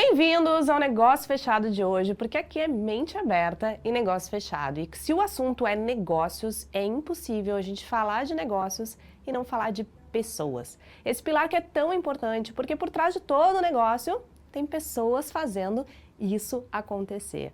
Bem-vindos ao Negócio Fechado de hoje, porque aqui é mente aberta e negócio fechado. E se o assunto é negócios, é impossível a gente falar de negócios e não falar de pessoas. Esse pilar que é tão importante, porque por trás de todo negócio tem pessoas fazendo isso acontecer.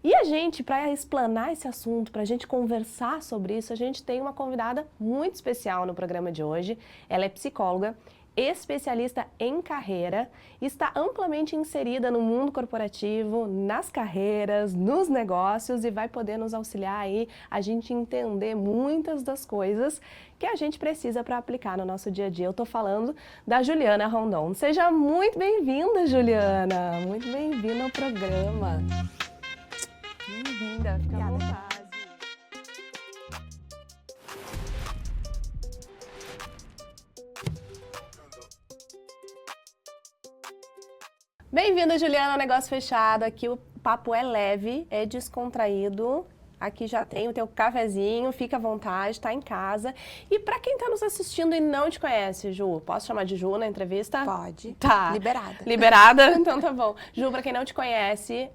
E a gente, para explanar esse assunto, para a gente conversar sobre isso, a gente tem uma convidada muito especial no programa de hoje. Ela é psicóloga, especialista em carreira, está amplamente inserida no mundo corporativo, nas carreiras, nos negócios e vai poder nos auxiliar aí a gente entender muitas das coisas que a gente precisa para aplicar no nosso dia a dia. Eu estou falando da Juliana Rondon. Seja muito bem-vinda, Juliana! Muito bem-vinda ao programa. Bem-vinda, fica à vontade. Bem-vinda, Juliana, ao Negócio Fechado. Aqui o papo é leve, é descontraído. Aqui já tem o teu cafezinho, fica à vontade, tá em casa. E para quem tá nos assistindo e não te conhece, Ju, posso chamar de Ju na entrevista? Pode. Tá. Liberada. Liberada? Então tá bom. Ju, para quem não te conhece,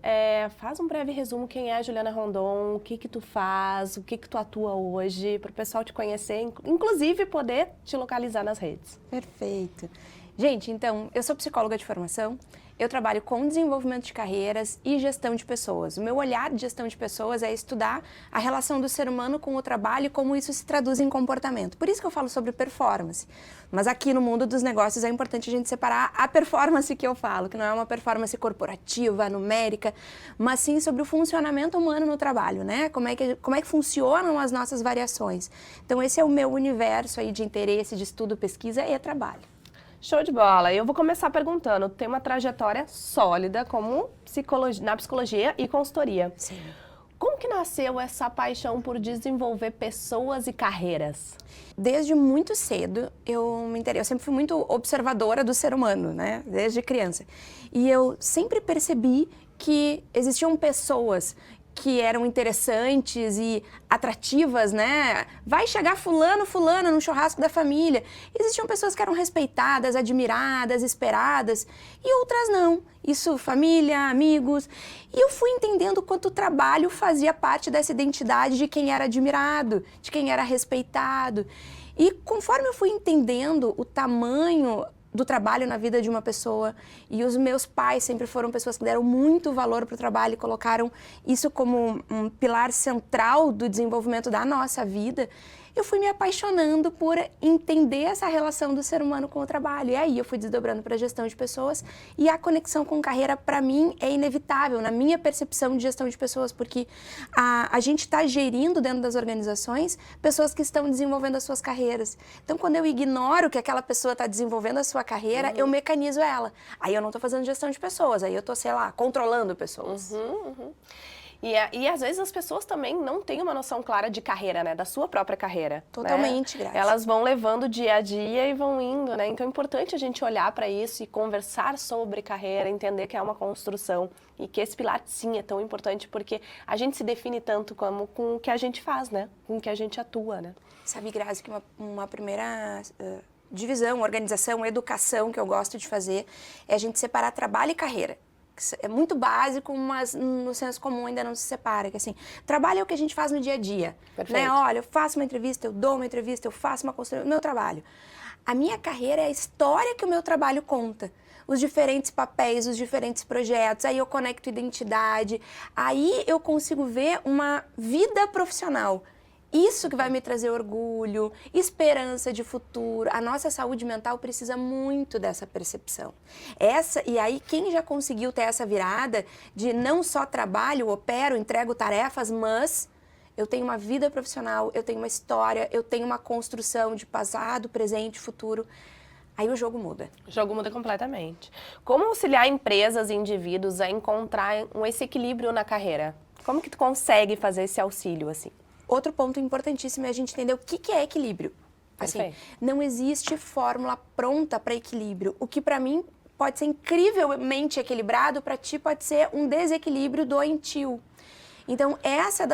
faz um breve resumo quem é a Juliana Rondon, o que que tu faz, o que que tu atua hoje, para o pessoal te conhecer, inclusive poder te localizar nas redes. Perfeito. Gente, então, eu sou psicóloga de formação. Eu trabalho com desenvolvimento de carreiras e gestão de pessoas. O meu olhar de gestão de pessoas é estudar a relação do ser humano com o trabalho e como isso se traduz em comportamento. Por isso que eu falo sobre performance. Mas aqui no mundo dos negócios é importante a gente separar a performance que eu falo, que não é uma performance corporativa, numérica, mas sim sobre o funcionamento humano no trabalho, né? Como é que funcionam as nossas variações. Então esse é o meu universo aí de interesse, de estudo, pesquisa e trabalho. Show de bola. Eu vou começar perguntando, tem uma trajetória sólida como na psicologia e consultoria. Sim. Como que nasceu essa paixão por desenvolver pessoas e carreiras? Desde muito cedo, eu sempre fui muito observadora do ser humano, né? Desde criança. E eu sempre percebi que existiam pessoas que eram interessantes e atrativas, né? Vai chegar fulana no churrasco da família. Existiam pessoas que eram respeitadas, admiradas, esperadas e outras não. Isso, família, amigos. E eu fui entendendo quanto o trabalho fazia parte dessa identidade de quem era admirado, de quem era respeitado. E conforme eu fui entendendo o tamanho do trabalho na vida de uma pessoa, e os meus pais sempre foram pessoas que deram muito valor para o trabalho e colocaram isso como um pilar central do desenvolvimento da nossa vida, eu fui me apaixonando por entender essa relação do ser humano com o trabalho. E aí eu fui desdobrando para a gestão de pessoas e a conexão com carreira, para mim, é inevitável, na minha percepção de gestão de pessoas, porque a gente está gerindo dentro das organizações pessoas que estão desenvolvendo as suas carreiras. Então, quando eu ignoro que aquela pessoa está desenvolvendo a sua carreira, eu mecanizo ela. Aí eu não estou fazendo gestão de pessoas, aí eu estou, sei lá, controlando pessoas. E às vezes as pessoas também não têm uma noção clara de carreira, né? Da sua própria carreira. Totalmente, né? Graça. Elas vão levando dia a dia e vão indo, né? Então é importante a gente olhar para isso e conversar sobre carreira, entender que é uma construção e que esse pilar, sim, é tão importante porque a gente se define tanto como com o que a gente faz, né? Com o que a gente atua, né? Sabe, Graça, que uma primeira divisão, organização, educação que eu gosto de fazer é a gente separar trabalho e carreira. É muito básico, mas no senso comum ainda não se separa. Que assim, trabalho é o que a gente faz no dia a dia. Né? Olha, eu faço uma entrevista, eu dou uma entrevista, eu faço uma consultoria, meu trabalho. A minha carreira é a história que o meu trabalho conta. Os diferentes papéis, os diferentes projetos, aí eu conecto identidade, aí eu consigo ver uma vida profissional. Isso que vai me trazer orgulho, esperança de futuro. A nossa saúde mental precisa muito dessa percepção. E aí, quem já conseguiu ter essa virada de não só trabalho, opero, entrego tarefas, mas eu tenho uma vida profissional, eu tenho uma história, eu tenho uma construção de passado, presente, futuro. Aí o jogo muda. O jogo muda completamente. Como auxiliar empresas e indivíduos a encontrar esse equilíbrio na carreira? Como que tu consegue fazer esse auxílio, assim? Outro ponto importantíssimo é a gente entender o que é equilíbrio. Assim, não existe fórmula pronta para equilíbrio. O que para mim pode ser incrivelmente equilibrado, para ti pode ser um desequilíbrio doentio. Então, essa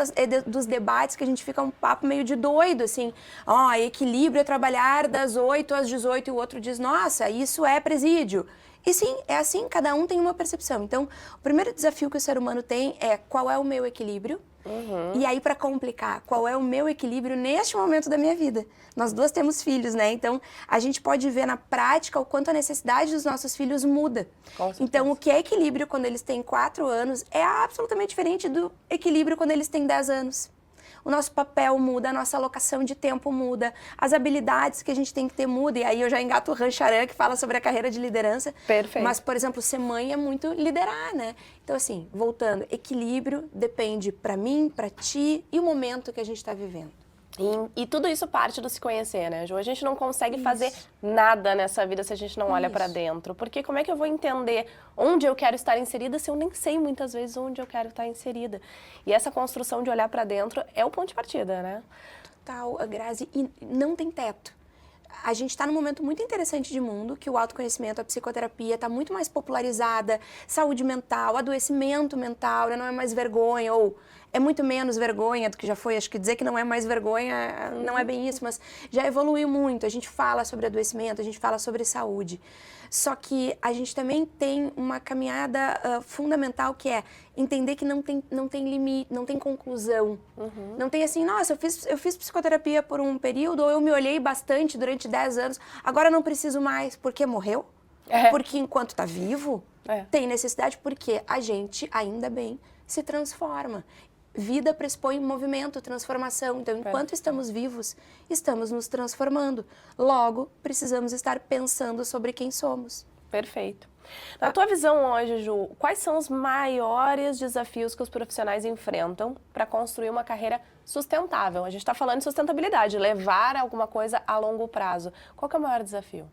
dos debates que a gente fica um papo meio de doido, assim, equilíbrio é trabalhar das 8 às 18 e o outro diz, nossa, isso é presídio. E sim, é assim, cada um tem uma percepção. Então, o primeiro desafio que o ser humano tem é qual é o meu equilíbrio? E aí, para complicar, qual é o meu equilíbrio neste momento da minha vida? Nós duas temos filhos, né? Então, a gente pode ver na prática o quanto a necessidade dos nossos filhos muda. Então, o que é equilíbrio quando eles têm 4 anos é absolutamente diferente do equilíbrio quando eles têm 10 anos. O nosso papel muda, a nossa alocação de tempo muda, as habilidades que a gente tem que ter muda. E aí eu já engato o Rancharan, que fala sobre a carreira de liderança. Perfeito. Mas, por exemplo, ser mãe é muito liderar, né? Então, assim, voltando, equilíbrio depende para mim, para ti e o momento que a gente está vivendo. E tudo isso parte do se conhecer, né, Ju? A gente não consegue fazer nada nessa vida se a gente não olha pra dentro. Porque como é que eu vou entender onde eu quero estar inserida se eu nem sei muitas vezes onde eu quero estar inserida? E essa construção de olhar pra dentro é o ponto de partida, né? Total, Grazi, e não tem teto. A gente está num momento muito interessante de mundo, que o autoconhecimento, a psicoterapia está muito mais popularizada, saúde mental, adoecimento mental, não é mais vergonha, ou é muito menos vergonha do que já foi. Acho que dizer que não é mais vergonha não é bem isso, mas já evoluiu muito. A gente fala sobre adoecimento, a gente fala sobre saúde. Só que a gente também tem uma caminhada fundamental, que é entender que não tem limite, não tem conclusão. Não tem assim, nossa, eu fiz psicoterapia por um período, ou eu me olhei bastante durante 10 anos, agora não preciso mais, porque morreu? Porque enquanto está vivo, tem necessidade, porque a gente, ainda bem, se transforma. Vida pressupõe movimento, transformação. Então, enquanto estamos vivos, estamos nos transformando. Logo, precisamos estar pensando sobre quem somos. Perfeito. Na tua visão hoje, Ju, quais são os maiores desafios que os profissionais enfrentam para construir uma carreira sustentável? A gente está falando de sustentabilidade, levar alguma coisa a longo prazo. Qual que é o maior desafio?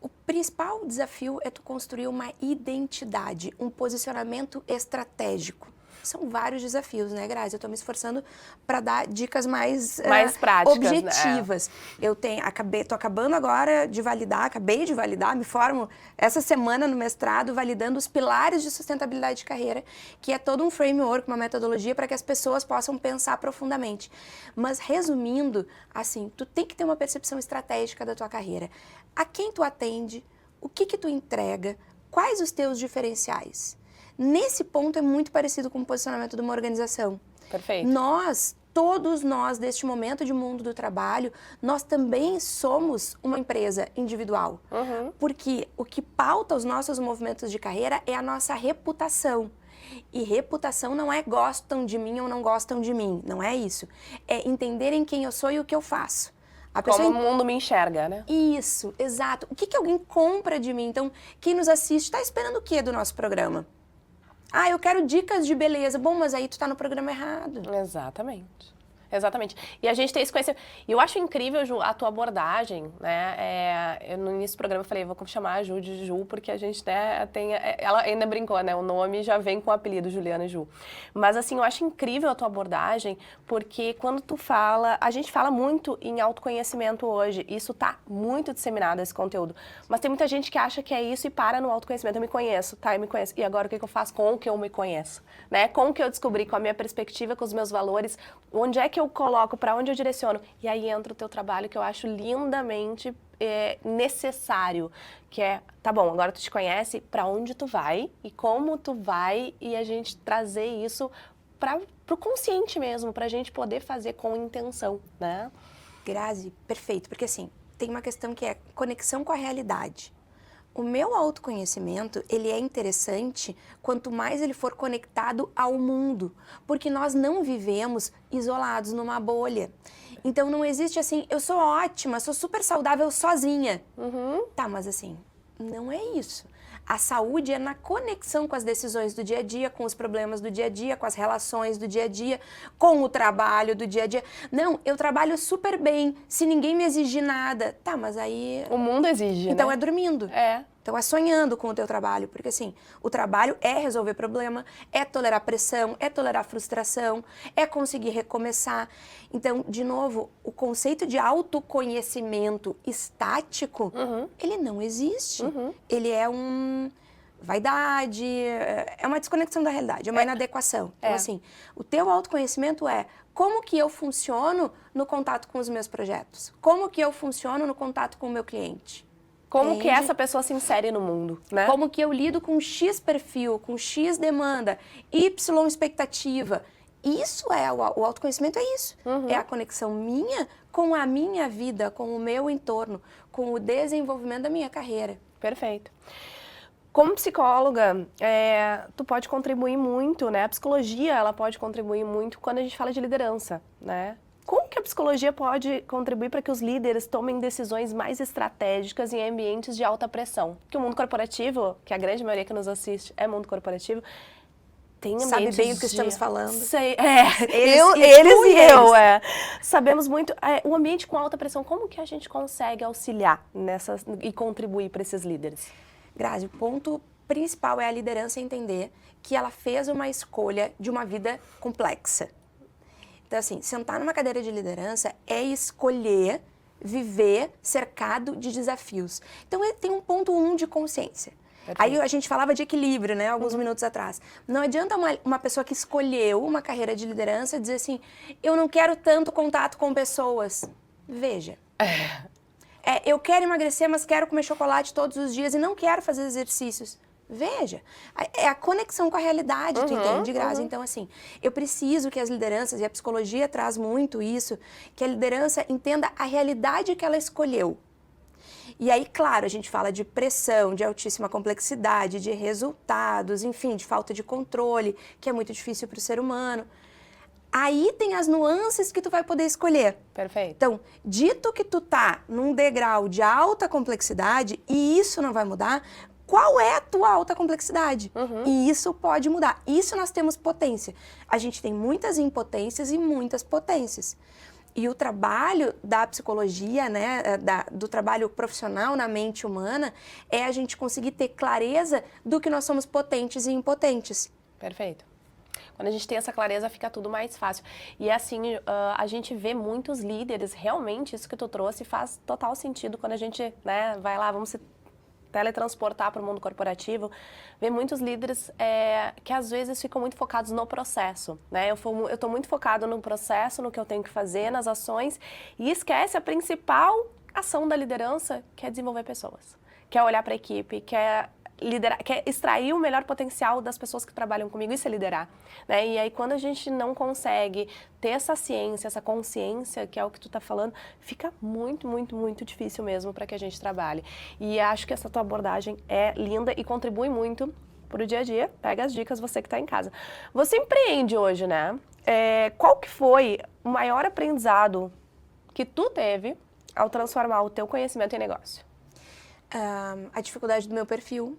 O principal desafio é tu construir uma identidade, um posicionamento estratégico. São vários desafios, né, Grazi? Eu estou me esforçando para dar dicas mais práticas, objetivas. Né? Tô acabando agora de validar, acabei de validar, me formo essa semana no mestrado, validando os pilares de sustentabilidade de carreira, que é todo um framework, uma metodologia para que as pessoas possam pensar profundamente. Mas, resumindo, assim, tu tem que ter uma percepção estratégica da tua carreira. A quem tu atende, o que tu entrega, quais os teus diferenciais. Nesse ponto é muito parecido com o posicionamento de uma organização. Perfeito. Todos nós, deste momento de mundo do trabalho, nós também somos uma empresa individual. Porque o que pauta os nossos movimentos de carreira é a nossa reputação. E reputação não é gostam de mim ou não gostam de mim, não é isso. É entenderem quem eu sou e o que eu faço. Como o mundo me enxerga, né? Isso, exato. O que alguém compra de mim? Então, quem nos assiste está esperando o que do nosso programa? Ah, eu quero dicas de beleza. Bom, mas aí tu tá no programa errado. Exatamente. Exatamente. E a gente tem esse conhecimento. E eu acho incrível, Ju, a tua abordagem, né? No início do programa eu falei, vou chamar a Ju de Ju, porque a gente, né, ela ainda brincou, né? O nome já vem com o apelido, Juliana Ju. Mas, assim, eu acho incrível a tua abordagem, porque quando tu fala, a gente fala muito em autoconhecimento hoje. Isso tá muito disseminado, esse conteúdo. Mas tem muita gente que acha que é isso e para no autoconhecimento. Eu me conheço, tá? Eu me conheço. E agora o que eu faço com o que eu me conheço? Né? Com o que eu descobri, com a minha perspectiva, com os meus valores, onde é que eu coloco, para onde eu direciono. E aí entra o teu trabalho, que eu acho lindamente necessário, que é, tá bom, agora tu te conhece, para onde tu vai e como tu vai, e a gente trazer isso pro consciente mesmo, pra gente poder fazer com intenção, né? Grazi, perfeito, porque assim, tem uma questão que é conexão com a realidade. O meu autoconhecimento, ele é interessante quanto mais ele for conectado ao mundo, porque nós não vivemos isolados numa bolha. Então não existe assim, eu sou ótima, sou super saudável sozinha. Tá, mas assim, não é isso. A saúde é na conexão com as decisões do dia a dia, com os problemas do dia a dia, com as relações do dia a dia, com o trabalho do dia a dia. Não, eu trabalho super bem, se ninguém me exigir nada. Tá, mas aí... O mundo exige, então né? É dormindo. Então é sonhando com o teu trabalho, porque assim, o trabalho é resolver problema, é tolerar pressão, é tolerar frustração, é conseguir recomeçar. Então, de novo, o conceito de autoconhecimento estático, ele não existe. Ele é vaidade, é uma desconexão da realidade, é uma inadequação. Então, assim, o teu autoconhecimento é como que eu funciono no contato com os meus projetos, como que eu funciono no contato com o meu cliente. Como Entende? que essa pessoa se insere no mundo, né? Como que eu lido com X perfil, com X demanda, Y expectativa. Isso é o autoconhecimento, é isso. É a conexão minha com a minha vida, com o meu entorno, com o desenvolvimento da minha carreira. Perfeito. Como psicóloga, tu pode contribuir muito, né? A psicologia, ela pode contribuir muito quando a gente fala de liderança, né? Como que a psicologia pode contribuir para que os líderes tomem decisões mais estratégicas em ambientes de alta pressão? Porque o mundo corporativo, que a grande maioria que nos assiste é mundo corporativo, tem ambientes Sabe bem do que estamos falando. Sei, Eles e e eu, eles. Sabemos muito. O ambiente com alta pressão, como que a gente consegue auxiliar nessas e contribuir para esses líderes? Grazi, o ponto principal é a liderança entender que ela fez uma escolha de uma vida complexa. Então, assim, sentar numa cadeira de liderança é escolher viver cercado de desafios. Então, tem um ponto 1 de consciência. Perfeito. Aí a gente falava de equilíbrio, né, alguns minutos atrás. Não adianta uma pessoa que escolheu uma carreira de liderança dizer assim, eu não quero tanto contato com pessoas. Veja. Eu quero emagrecer, mas quero comer chocolate todos os dias e não quero fazer exercícios. Veja, é a conexão com a realidade, tu entende, Grazi? Então, assim, eu preciso que as lideranças, e a psicologia traz muito isso, que a liderança entenda a realidade que ela escolheu. E aí, claro, a gente fala de pressão, de altíssima complexidade, de resultados, enfim, de falta de controle, que é muito difícil para o ser humano. Aí tem as nuances que tu vai poder escolher. Perfeito. Então, dito que tu tá num degrau de alta complexidade e isso não vai mudar, qual é a tua alta complexidade? E isso pode mudar. Isso nós temos potência. A gente tem muitas impotências e muitas potências. E o trabalho da psicologia, né, do trabalho profissional na mente humana, é a gente conseguir ter clareza do que nós somos potentes e impotentes. Perfeito. Quando a gente tem essa clareza, fica tudo mais fácil. E assim, a gente vê muitos líderes, realmente, isso que tu trouxe faz total sentido quando a gente, né, vai lá, vamos se teletransportar para o mundo corporativo, vê muitos líderes que às vezes ficam muito focados no processo, né? Eu estou muito focado no processo, no que eu tenho que fazer, nas ações, e esquece a principal ação da liderança, que é desenvolver pessoas, que é olhar para a equipe, que é liderar, quer extrair o melhor potencial das pessoas que trabalham comigo, isso é liderar, né? E aí quando a gente não consegue ter essa ciência, essa consciência, que é o que tu tá falando, fica muito, muito, muito difícil mesmo para que a gente trabalhe. E acho que essa tua abordagem é linda e contribui muito pro dia a dia. Pega as dicas, você que tá em casa. Você empreende hoje, né? Qual que foi o maior aprendizado que tu teve ao transformar o teu conhecimento em negócio? A dificuldade do meu perfil.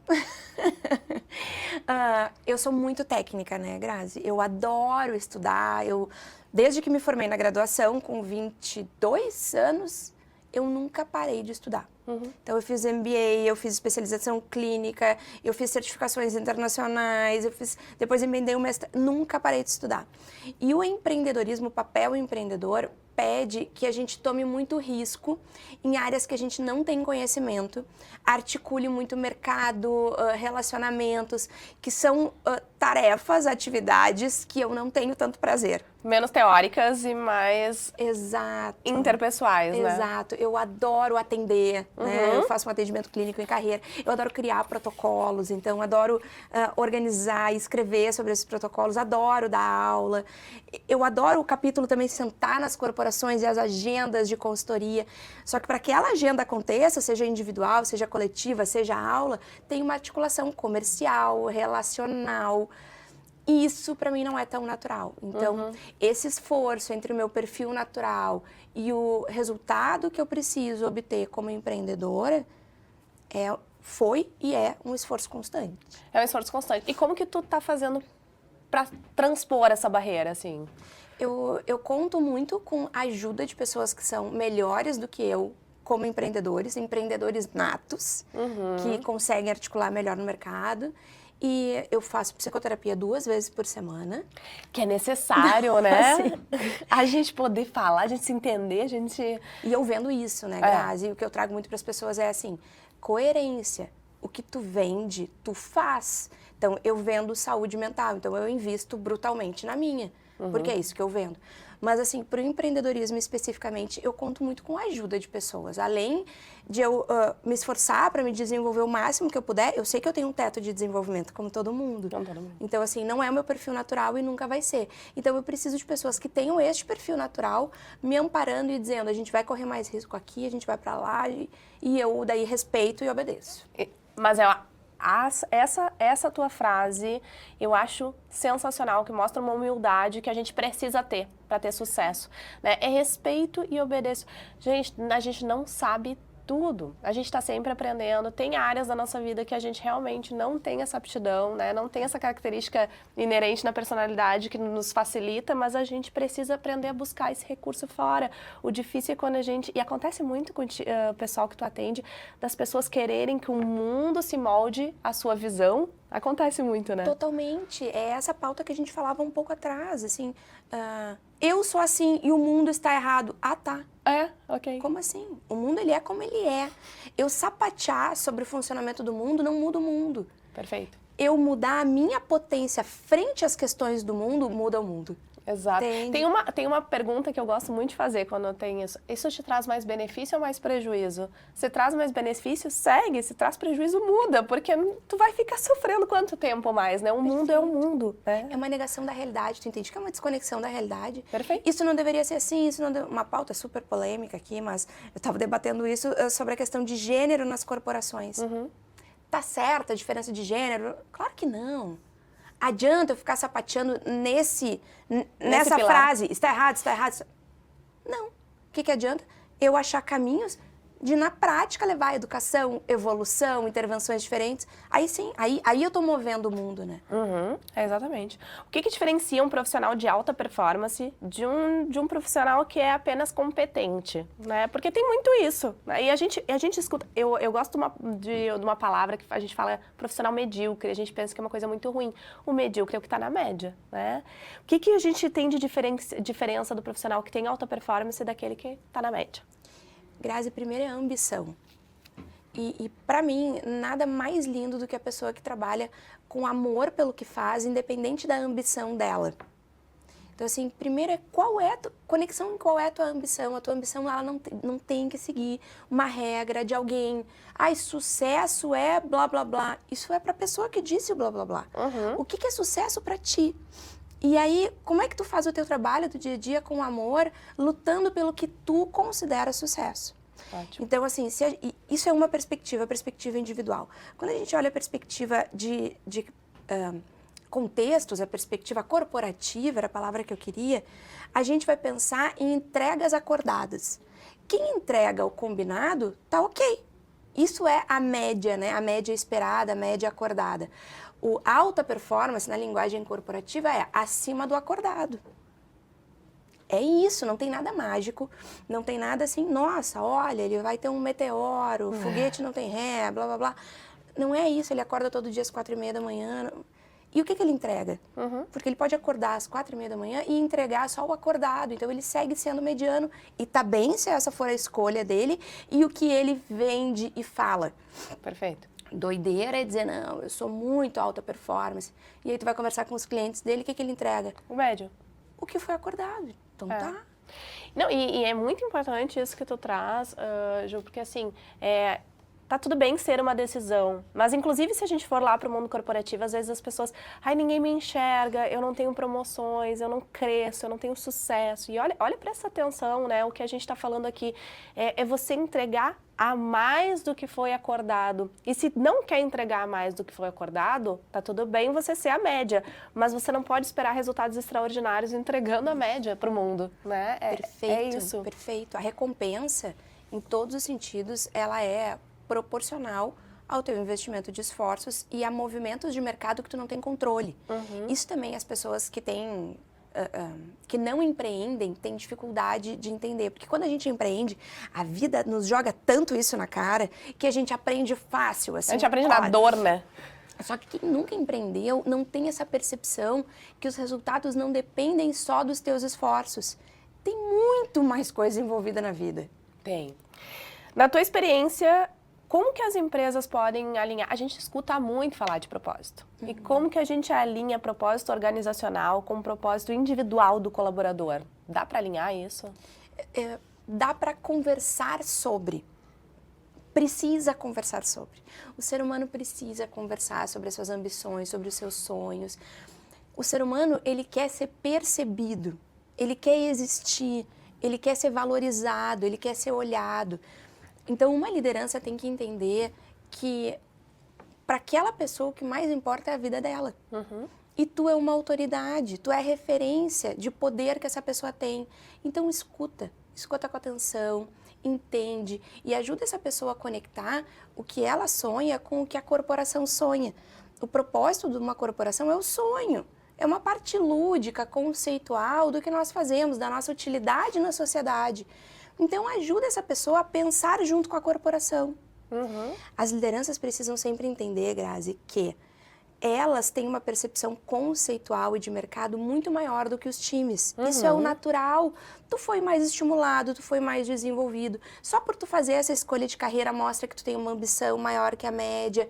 Eu sou muito técnica, né, Grazi? Eu adoro estudar. Desde que me formei na graduação, com 22 anos, eu nunca parei de estudar. Então, eu fiz MBA, eu fiz especialização clínica, eu fiz certificações internacionais, depois emendei um mestrado, nunca parei de estudar. E o empreendedorismo, o papel empreendedor, pede que a gente tome muito risco em áreas que a gente não tem conhecimento, articule muito mercado, relacionamentos, que são tarefas, atividades que eu não tenho tanto prazer. Menos teóricas e mais interpessoais, né? Exato. Eu adoro atender, né? Eu faço um atendimento clínico em carreira. Eu adoro criar protocolos, então adoro organizar e escrever sobre esses protocolos, adoro dar aula. Eu adoro o capítulo também sentar nas corporações e as agendas de consultoria. Só que para que aquela agenda aconteça, seja individual, seja coletiva, seja aula, tem uma articulação comercial, relacional. Isso para mim não é tão natural. Então, esse esforço entre o meu perfil natural e o resultado que eu preciso obter como empreendedora foi e é um esforço constante. É um esforço constante. E como que tu tá fazendo para transpor essa barreira, assim? Eu conto muito com a ajuda de pessoas que são melhores do que eu como empreendedores natos, que conseguem articular melhor no mercado. E eu faço psicoterapia 2 vezes por semana. Que é necessário, né? A gente poder falar, a gente se entender, a gente... E eu vendo isso, né, Grazi? E o que eu trago muito para as pessoas é assim, coerência. O que tu vende, tu faz. Então, eu vendo saúde mental, então eu invisto brutalmente na minha, porque é isso que eu vendo. Mas assim, para o empreendedorismo especificamente, eu conto muito com a ajuda de pessoas. Além de eu me esforçar para me desenvolver o máximo que eu puder, eu sei que eu tenho um teto de desenvolvimento, como todo mundo. Como todo mundo. Então assim, não é o meu perfil natural e nunca vai ser. Então eu preciso de pessoas que tenham este perfil natural, me amparando e dizendo, a gente vai correr mais risco aqui, a gente vai para lá, e eu daí respeito e obedeço. Mas essa tua frase eu acho sensacional, que mostra uma humildade que a gente precisa ter para ter sucesso, né? É respeito e obedeço. Gente, a gente não sabe tudo. A gente está sempre aprendendo. Tem áreas da nossa vida que a gente realmente não tem essa aptidão, né? Não tem essa característica inerente na personalidade que nos facilita, mas a gente precisa aprender a buscar esse recurso fora. O difícil é quando a gente... E acontece muito com o pessoal que tu atende, das pessoas quererem que o mundo se molde à sua visão. Acontece muito, né? Totalmente. É essa pauta que a gente falava um pouco atrás, assim... eu sou assim e o mundo está errado. Ah, tá. Ok. Como assim? O mundo, ele é como ele é. Eu sapatear sobre o funcionamento do mundo não muda o mundo. Perfeito. Eu mudar a minha potência frente às questões do mundo, muda o mundo. Exato. Tem uma pergunta que eu gosto muito de fazer quando eu tenho isso. Isso te traz mais benefício ou mais prejuízo? Se traz mais benefício, segue. Se traz prejuízo, muda. Porque tu vai ficar sofrendo quanto tempo mais, né? O mundo é o mundo, né? É uma negação da realidade, tu entende que é uma desconexão da realidade. Perfeito. Isso não deveria ser assim, isso não uma pauta super polêmica aqui, mas eu estava debatendo isso sobre a questão de gênero nas corporações. Tá certa a diferença de gênero? Claro que não. Adianta eu ficar sapateando nessa frase, está errado, está errado. Não. O que adianta? Eu achar caminhos de, na prática, levar a educação, evolução, intervenções diferentes. Aí sim, aí eu estou movendo o mundo, né? Exatamente. O que diferencia um profissional de alta performance de um profissional que é apenas competente, né? Porque tem muito isso. Né? E a gente escuta... Eu gosto de uma palavra que a gente fala profissional medíocre. A gente pensa que é uma coisa muito ruim. O medíocre é o que está na média, né? O que a gente tem de diferença do profissional que tem alta performance daquele que está na média? Grazi, primeiro é a ambição. E para mim, nada mais lindo do que a pessoa que trabalha com amor pelo que faz, independente da ambição dela. Então, assim, primeiro é conexão em qual é a tua ambição. A tua ambição, ela não tem que seguir uma regra de alguém. Sucesso é blá, blá, blá. Isso é para a pessoa que disse o blá, blá, blá. O que é sucesso para ti? E aí, como é que tu faz o teu trabalho do dia a dia com amor, lutando pelo que tu considera sucesso? Ótimo. Então, assim, isso é uma perspectiva, a perspectiva individual. Quando a gente olha a perspectiva de contextos, a perspectiva corporativa, era a palavra que eu queria, a gente vai pensar em entregas acordadas. Quem entrega o combinado, tá ok. Isso é a média, né? A média esperada, a média acordada. O alta performance na linguagem corporativa é acima do acordado. É isso, não tem nada mágico, não tem nada assim, nossa, olha, ele vai ter um meteoro, foguete não tem ré, blá, blá, blá. Não é isso, ele acorda todo dia às 4h30 da manhã. E o que ele entrega? Porque ele pode acordar às 4h30 da manhã e entregar só o acordado. Então, ele segue sendo mediano e tá bem se essa for a escolha dele e o que ele vende e fala. Perfeito. Doideira é dizer, não, eu sou muito alta performance. E aí tu vai conversar com os clientes dele, o que ele entrega? O médio. O que foi acordado. Então tá. Não, e é muito importante isso que tu traz, Ju, porque assim, tá tudo bem ser uma decisão, mas inclusive se a gente for lá para o mundo corporativo, às vezes as pessoas, ninguém me enxerga, eu não tenho promoções, eu não cresço, eu não tenho sucesso. E olha para essa atenção, né? O que a gente está falando aqui é você entregar a mais do que foi acordado. E se não quer entregar mais do que foi acordado, tá tudo bem você ser a média, mas você não pode esperar resultados extraordinários entregando a média para o mundo, né? Perfeito, é isso. Perfeito. A recompensa, em todos os sentidos, ela é proporcional ao teu investimento de esforços e a movimentos de mercado que tu não tem controle. Isso também as pessoas que têm que não empreendem têm dificuldade de entender, porque quando a gente empreende, a vida nos joga tanto isso na cara que a gente aprende fácil. Assim, a gente aprende na dor, né? Só que quem nunca empreendeu não tem essa percepção que os resultados não dependem só dos teus esforços. Tem muito mais coisa envolvida na vida. Tem. Na tua experiência, como que as empresas podem alinhar? A gente escuta muito falar de propósito. E como que a gente alinha propósito organizacional com o propósito individual do colaborador? Dá para alinhar isso? Dá para conversar sobre. Precisa conversar sobre. O ser humano precisa conversar sobre as suas ambições, sobre os seus sonhos. O ser humano, ele quer ser percebido, ele quer existir, ele quer ser valorizado, ele quer ser olhado. Então, uma liderança tem que entender que para aquela pessoa o que mais importa é a vida dela. E tu é uma autoridade, tu é a referência de poder que essa pessoa tem. Então, escuta com atenção, entende e ajuda essa pessoa a conectar o que ela sonha com o que a corporação sonha. O propósito de uma corporação é o sonho, é uma parte lúdica, conceitual do que nós fazemos, da nossa utilidade na sociedade. Então ajuda essa pessoa a pensar junto com a corporação. As lideranças precisam sempre entender, Grazi, que elas têm uma percepção conceitual e de mercado muito maior do que os times. Isso é o natural. Tu foi mais estimulado, tu foi mais desenvolvido. Só por tu fazer essa escolha de carreira mostra que tu tem uma ambição maior que a média.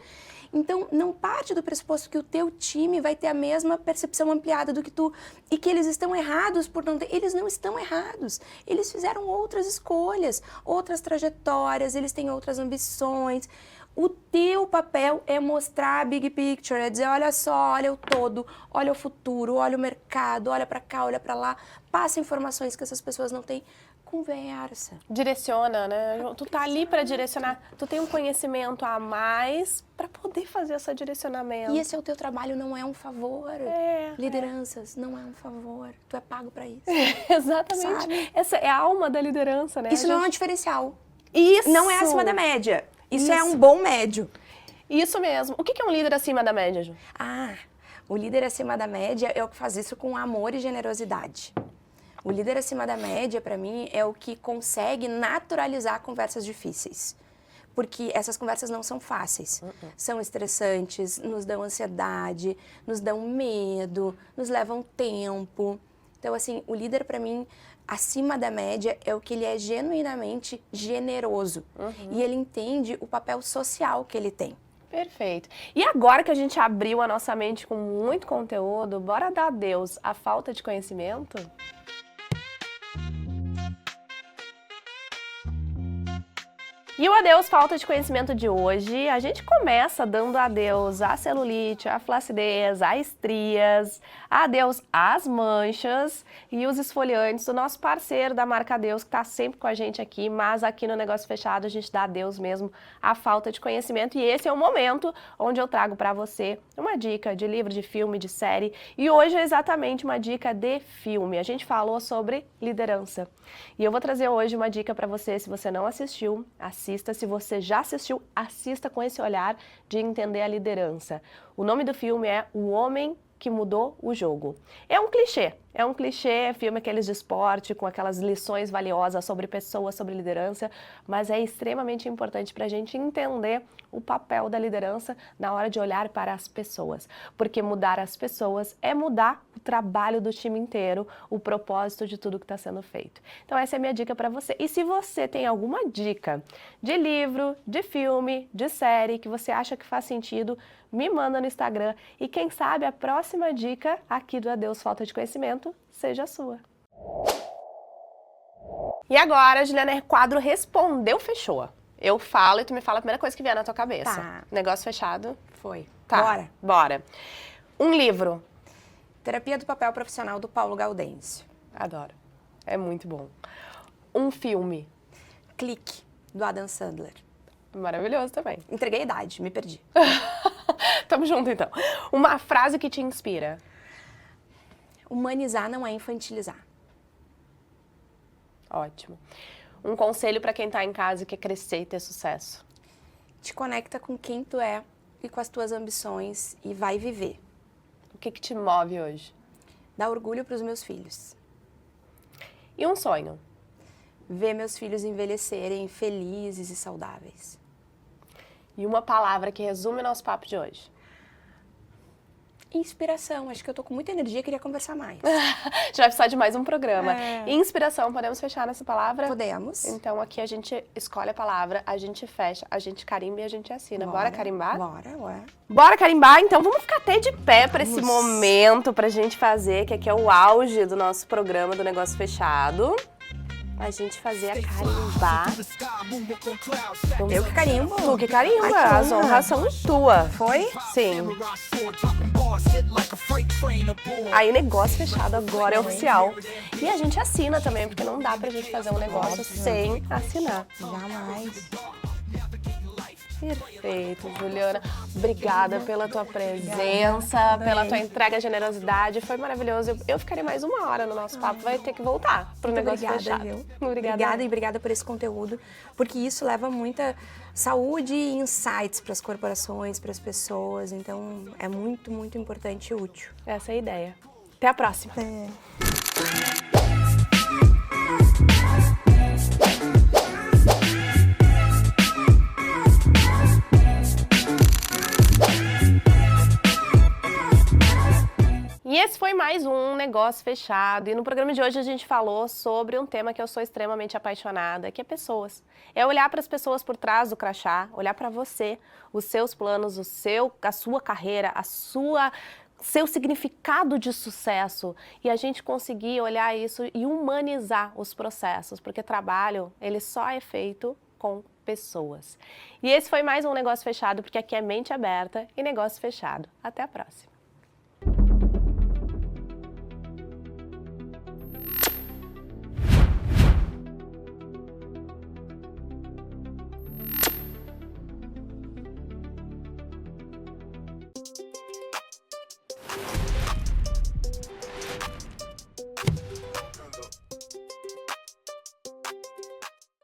Então, não parte do pressuposto que o teu time vai ter a mesma percepção ampliada do que tu e que eles estão errados por não ter. Eles não estão errados. Eles fizeram outras escolhas, outras trajetórias, eles têm outras ambições. O teu papel é mostrar a big picture, é dizer, olha só, olha o todo, olha o futuro, olha o mercado, olha para cá, olha para lá, passa informações que essas pessoas não têm. Conversa. Direciona, né? Tu tá ali para direcionar, tu tem um conhecimento a mais para poder fazer esse direcionamento. E esse é o teu trabalho, não é um favor. Lideranças, não é um favor. Tu é pago para isso. Exatamente. Sabe? Essa é a alma da liderança, né? Isso não é um diferencial. Isso! Não é acima da média. Isso é um bom médio. Isso mesmo. O que é um líder acima da média, Ju? O líder acima da média é o que faz isso com amor e generosidade. O líder acima da média, para mim, é o que consegue naturalizar conversas difíceis. Porque essas conversas não são fáceis. São estressantes, nos dão ansiedade, nos dão medo, nos levam tempo. Então, assim, o líder, para mim, acima da média é o que ele é genuinamente generoso. E ele entende o papel social que ele tem. Perfeito. E agora que a gente abriu a nossa mente com muito conteúdo, bora dar adeus à falta de conhecimento? E o adeus falta de conhecimento de hoje, a gente começa dando adeus à celulite, à flacidez, às estrias, adeus às manchas e os esfoliantes do nosso parceiro da marca Adeus, que está sempre com a gente aqui, mas aqui no Negócio Fechado a gente dá adeus mesmo à falta de conhecimento e esse é o momento onde eu trago para você uma dica de livro, de filme, de série e hoje é exatamente uma dica de filme. A gente falou sobre liderança e eu vou trazer hoje uma dica para você, se você não assistiu, assista. Se você já assistiu, assista com esse olhar de entender a liderança. O nome do filme é O Homem que Mudou o Jogo. É um clichê, filme aqueles de esporte, com aquelas lições valiosas sobre pessoas, sobre liderança, mas é extremamente importante para a gente entender o papel da liderança na hora de olhar para as pessoas, porque mudar as pessoas é mudar o trabalho do time inteiro, o propósito de tudo que está sendo feito. Então essa é a minha dica para você. E se você tem alguma dica de livro, de filme, de série que você acha que faz sentido, me manda no Instagram e quem sabe a próxima dica aqui do Adeus Falta de Conhecimento seja a sua. E agora, Juliana, quadro Respondeu, Fechou. Eu falo e tu me fala a primeira coisa que vier na tua cabeça. Tá. Negócio fechado? Foi. Tá. Bora. Um livro. Terapia do Papel Profissional, do Paulo Gaudêncio. Adoro. É muito bom. Um filme. Clique, do Adam Sandler. Maravilhoso também. Entreguei a idade, me perdi. Tamo junto, então. Uma frase que te inspira. Humanizar não é infantilizar. Ótimo. Um conselho para quem tá em casa e quer crescer e ter sucesso. Te conecta com quem tu é e com as tuas ambições e vai viver. O que te move hoje? Dá orgulho para os meus filhos. E um sonho? Ver meus filhos envelhecerem felizes e saudáveis. E uma palavra que resume o nosso papo de hoje? Inspiração. Acho que eu tô com muita energia e queria conversar mais. A gente vai precisar de mais um programa. É. Inspiração, podemos fechar nessa palavra? Podemos. Então aqui a gente escolhe a palavra, a gente fecha, a gente carimba e a gente assina. Bora carimbar? Bora, ué. Bora carimbar? Então vamos ficar até de pé para esse momento pra gente fazer, que aqui é o auge do nosso programa do Negócio Fechado. A gente fazer a carimbar. Eu que carimbo. Tu que carimba, Ai, que as honra. honras são tua. Foi? Sim. Aí negócio fechado agora é oficial. E a gente assina também, porque não dá pra gente fazer um negócio sem assinar. Jamais. Perfeito, Juliana. Obrigada pela tua presença, pela tua entrega, generosidade. Foi maravilhoso. Eu ficaria mais uma hora no nosso papo. Vai ter que voltar pro negócio Obrigada, fechado. viu? Obrigada. E obrigada por esse conteúdo, porque isso leva muita saúde e insights para as corporações, para as pessoas. Então, é muito, muito importante e útil. Essa é a ideia. Até a próxima. E esse foi mais um Negócio Fechado. E no programa de hoje a gente falou sobre um tema que eu sou extremamente apaixonada, que é pessoas. É olhar para as pessoas por trás do crachá, olhar para você, os seus planos, a sua carreira, seu significado de sucesso, e a gente conseguir olhar isso e humanizar os processos, porque trabalho, ele só é feito com pessoas. E esse foi mais um Negócio Fechado, porque aqui é mente aberta e negócio fechado. Até a próxima.